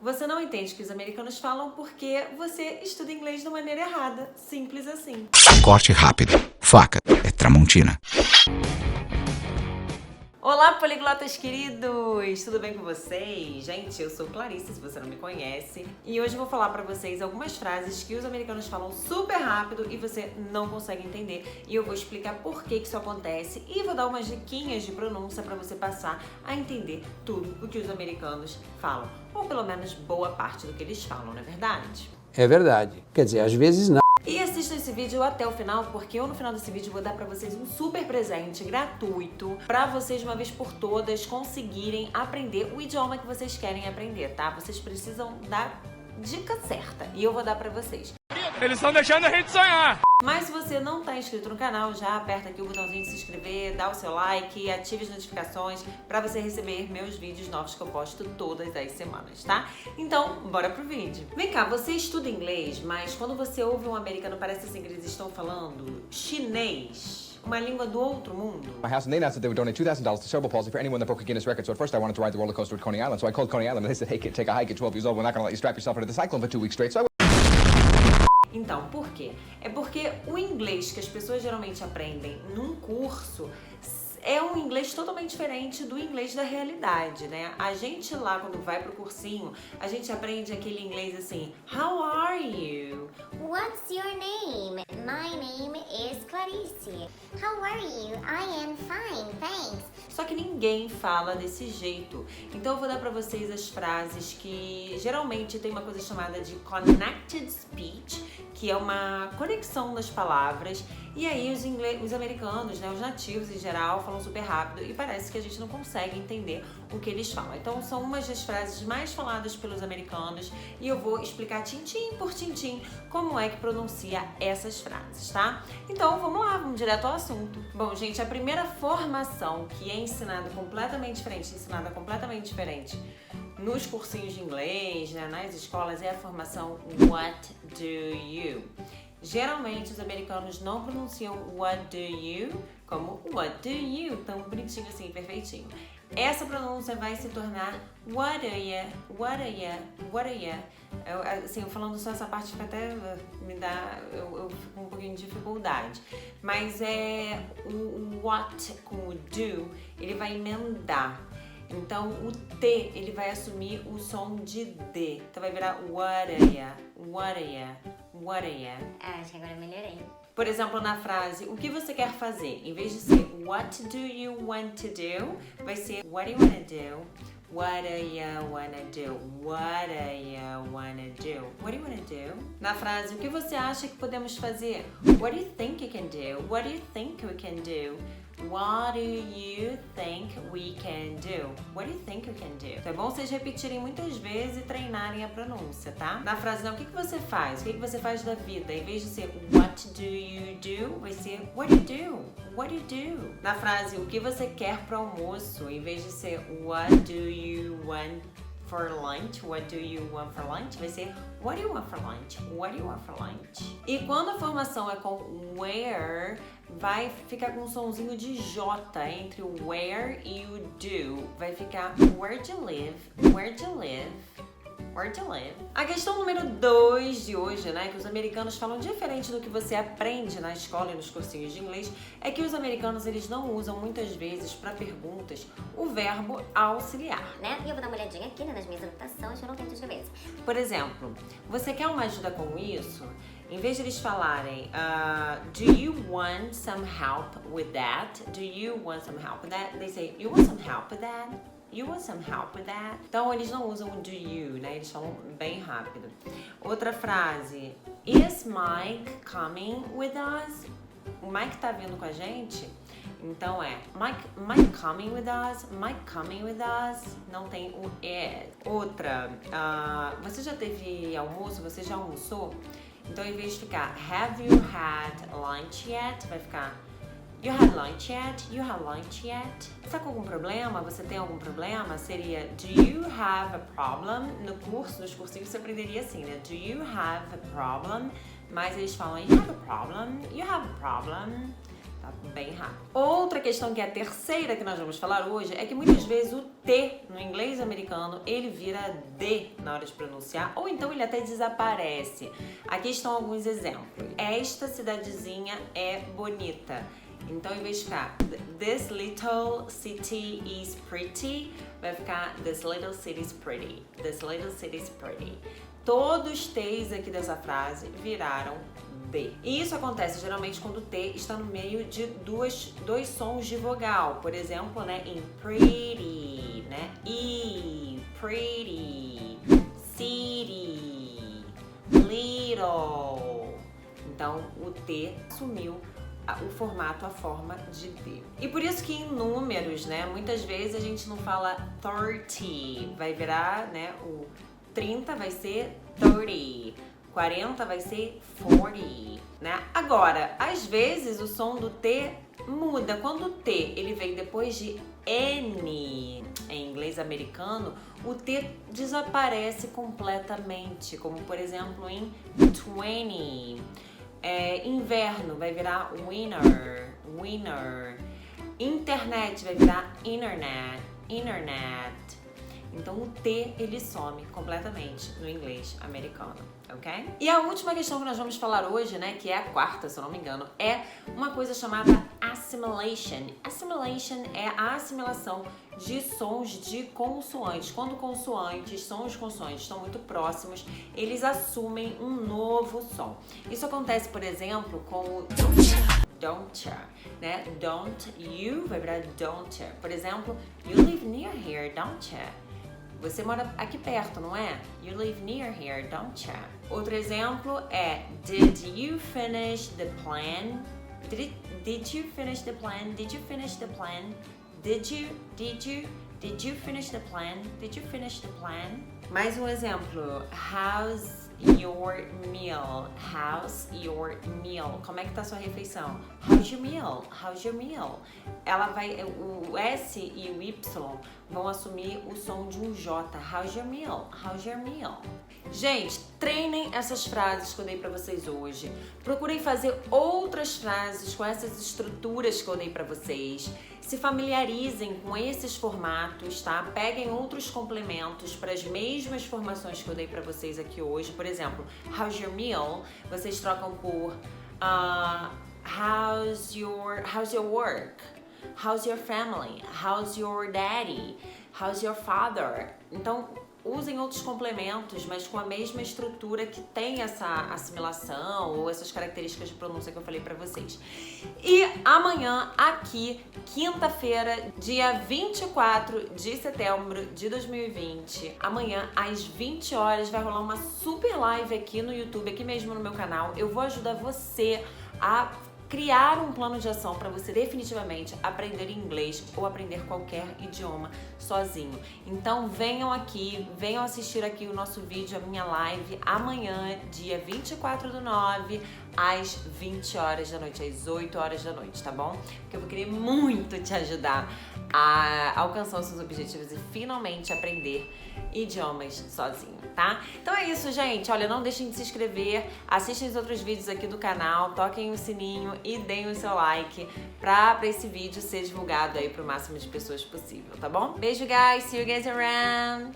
Você não entende o que os americanos falam porque você estuda inglês de maneira errada. Simples assim. Corte rápido. Faca é Tramontina. Olá, poliglotas queridos! Tudo bem com vocês? Gente, eu sou Clarice, se você não me conhece. E hoje eu vou falar pra vocês algumas frases que os americanos falam super rápido e você não consegue entender. E eu vou explicar por que isso acontece e vou dar umas diquinhas de pronúncia pra você passar a entender tudo o que os americanos falam. Ou pelo menos boa parte do que eles falam, não é verdade? É verdade. Quer dizer, às vezes não. E assista esse vídeo até o final, porque eu no final desse vídeo vou dar pra vocês um super presente gratuito pra vocês de uma vez por todas conseguirem aprender o idioma que vocês querem aprender, tá? Vocês precisam da dica certa e eu vou dar pra vocês. Eles estão deixando a gente sonhar! Mas se você não tá inscrito no canal, já aperta aqui o botãozinho de se inscrever, dá o seu like, ative as notificações pra você receber meus vídeos novos que eu posto todas as semanas, tá? Então, bora pro vídeo. Vem cá, você estuda inglês, mas quando você ouve um americano parece assim que eles estão falando chinês. Uma língua do outro mundo. My house, and they announced that they would donate $2,000 to cerebral palsy for anyone that broke a Guinness record. So at first I wanted to ride the roller coaster at Coney Island. So I called Coney Island and they said, hey kid, take a hike at 12 years old. We're not going to let you strap yourself into the cyclone for 2 weeks straight. So Então, por quê? É porque o inglês que as pessoas geralmente aprendem num curso é um inglês totalmente diferente do inglês da realidade, né? A gente lá, quando vai pro cursinho, a gente aprende aquele inglês assim, How are you? What's your name? My name is Clarice. How are you? I am fine, thanks. Só que ninguém fala desse jeito. Então eu vou dar pra vocês as frases que geralmente tem uma coisa chamada de connected speech, que é uma conexão das palavras. E aí os americanos, né, os nativos em geral, falam super rápido e parece que a gente não consegue entender o que eles falam. Então são umas das frases mais faladas pelos americanos e eu vou explicar tintim por tintim como é que pronuncia essas frases, tá? Então vamos lá, vamos direto ao assunto. Bom, gente, a primeira formação que é ensinada completamente diferente nos cursinhos de inglês, né, nas escolas, é a formação What do you? Geralmente os americanos não pronunciam what do you como what do you, tão bonitinho assim, perfeitinho. Essa pronúncia vai se tornar what are ya, what are ya, what are ya. Assim, eu falando só essa parte fica até me dá, eu fico com um pouquinho de dificuldade. Mas é o what com o do, ele vai emendar. Então o T, ele vai assumir o som de D. Então vai virar what are ya, what are ya, what are ya. Acho que agora eu melhorei. Por exemplo, na frase, o que você quer fazer? Em vez de ser what do you want to do, vai ser what do you wanna do? What do you wanna do? What do you wanna do? What do you wanna do? Na frase, o que você acha que podemos fazer? What do you think you can do? What do you think we can do? What do you think we can do? What do you think we can do? Então é bom vocês repetirem muitas vezes e treinarem a pronúncia, tá? Na frase, não, o que você faz? O que você faz da vida? Em vez de ser what do you do, vai ser what do you do? What do you do? Na frase, o que você quer pro almoço? Em vez de ser what do you want for lunch, what do you want for lunch? Vai ser what do you want for lunch? What do you want for lunch? E quando a formação é com where, vai ficar com um sonzinho de J entre o where e o do. Vai ficar where do you live? Where do you live? Where do you live? A questão número 2 de hoje, né, que os americanos falam diferente do que você aprende na escola e nos cursinhos de inglês, é que os americanos eles não usam muitas vezes para perguntas o verbo auxiliar. Né? E eu vou dar uma olhadinha aqui, né, nas minhas anotações, que eu não tenho de cabeça. Por exemplo, você quer uma ajuda com isso? Em vez de eles falarem do you want some help with that? Do you want some help with that? They say, you want some help with that? You want some help with that? Então eles não usam o do you, né? Eles falam bem rápido. Outra frase, is Mike coming with us? O Mike tá vindo com a gente? Então é Mike coming with us? Mike coming with us? Não tem o is. Outra, você já teve almoço? Você já almoçou? Então em vez de ficar have you had lunch yet? Vai ficar you had lunch yet? You had lunch yet? Está com algum problema? Você tem algum problema? Seria do you have a problem? No curso, nos cursinhos você aprenderia assim, né? Do you have a problem? Mas eles falam you have a problem? You have a problem? Tá bem rápido. Outra questão que é a terceira que nós vamos falar hoje é que muitas vezes o T no inglês americano ele vira D na hora de pronunciar ou então ele até desaparece. Aqui estão alguns exemplos. Esta cidadezinha é bonita. Então, em vez de ficar this little city is pretty, vai ficar this little city is pretty. This little city is pretty. Todos os T's aqui dessa frase viraram D. E isso acontece geralmente quando o T está no meio de dois sons de vogal. Por exemplo, né, em pretty, né? E, pretty, city, little. Então, o T assumiu o formato, a forma de D. E por isso que em números, né, muitas vezes a gente não fala 30, vai virar, né, o 30 vai ser 30, 40 vai ser 40, né? Agora, às vezes o som do T muda. Quando o T ele vem depois de N em inglês americano, o T desaparece completamente, como por exemplo em 20. Inverno vai virar winter, winter. Internet vai virar internet, internet. Então o T ele some completamente no inglês americano, ok? E a última questão que nós vamos falar hoje, né, que é a quarta, se eu não me engano, é uma coisa chamada assimilation. Assimilation é a assimilação de sons de consoantes. Quando sons de consoantes estão muito próximos, eles assumem um novo som. Isso acontece, por exemplo, com o don't, né? Don't you vai virar don't. Por exemplo, you live near here, don't you? Você mora aqui perto, não é? You live near here, don't you? Outro exemplo é did you finish the plan? Did you finish the plan? Did you finish the plan? Did you finish the plan? Did you finish the plan? Mais um exemplo. How's your meal? How's your meal? Como é que tá a sua refeição? How's your meal? How's your meal? O S e o Y vão assumir o som de um J. How's your meal? How's your meal? Gente, treinem essas frases que eu dei pra vocês hoje. Procurem fazer outras frases com essas estruturas que eu dei pra vocês. Se familiarizem com esses formatos, tá? Peguem outros complementos para as mesmas formações que eu dei pra vocês aqui hoje. Por exemplo, how's your meal? Vocês trocam por how's your work? How's your family? How's your daddy? How's your father? Então, usem outros complementos, mas com a mesma estrutura que tem essa assimilação ou essas características de pronúncia que eu falei pra vocês. E amanhã, aqui, quinta-feira, dia 24 de setembro de 2020, amanhã às 20 horas vai rolar uma super live aqui no YouTube, aqui mesmo no meu canal. Eu vou ajudar você a criar um plano de ação para você definitivamente aprender inglês ou aprender qualquer idioma sozinho. Então venham aqui, venham assistir aqui o nosso vídeo, a minha live, amanhã, dia 24/9, às 20 horas da noite, às 8 horas da noite, tá bom? Porque eu vou querer muito te ajudar a alcançar os seus objetivos e finalmente aprender idiomas sozinho, tá? Então é isso, gente. Olha, não deixem de se inscrever, assistem os outros vídeos aqui do canal, toquem o sininho e deem o seu like pra esse vídeo ser divulgado aí pro máximo de pessoas possível, tá bom? Beijo, guys! See you guys around!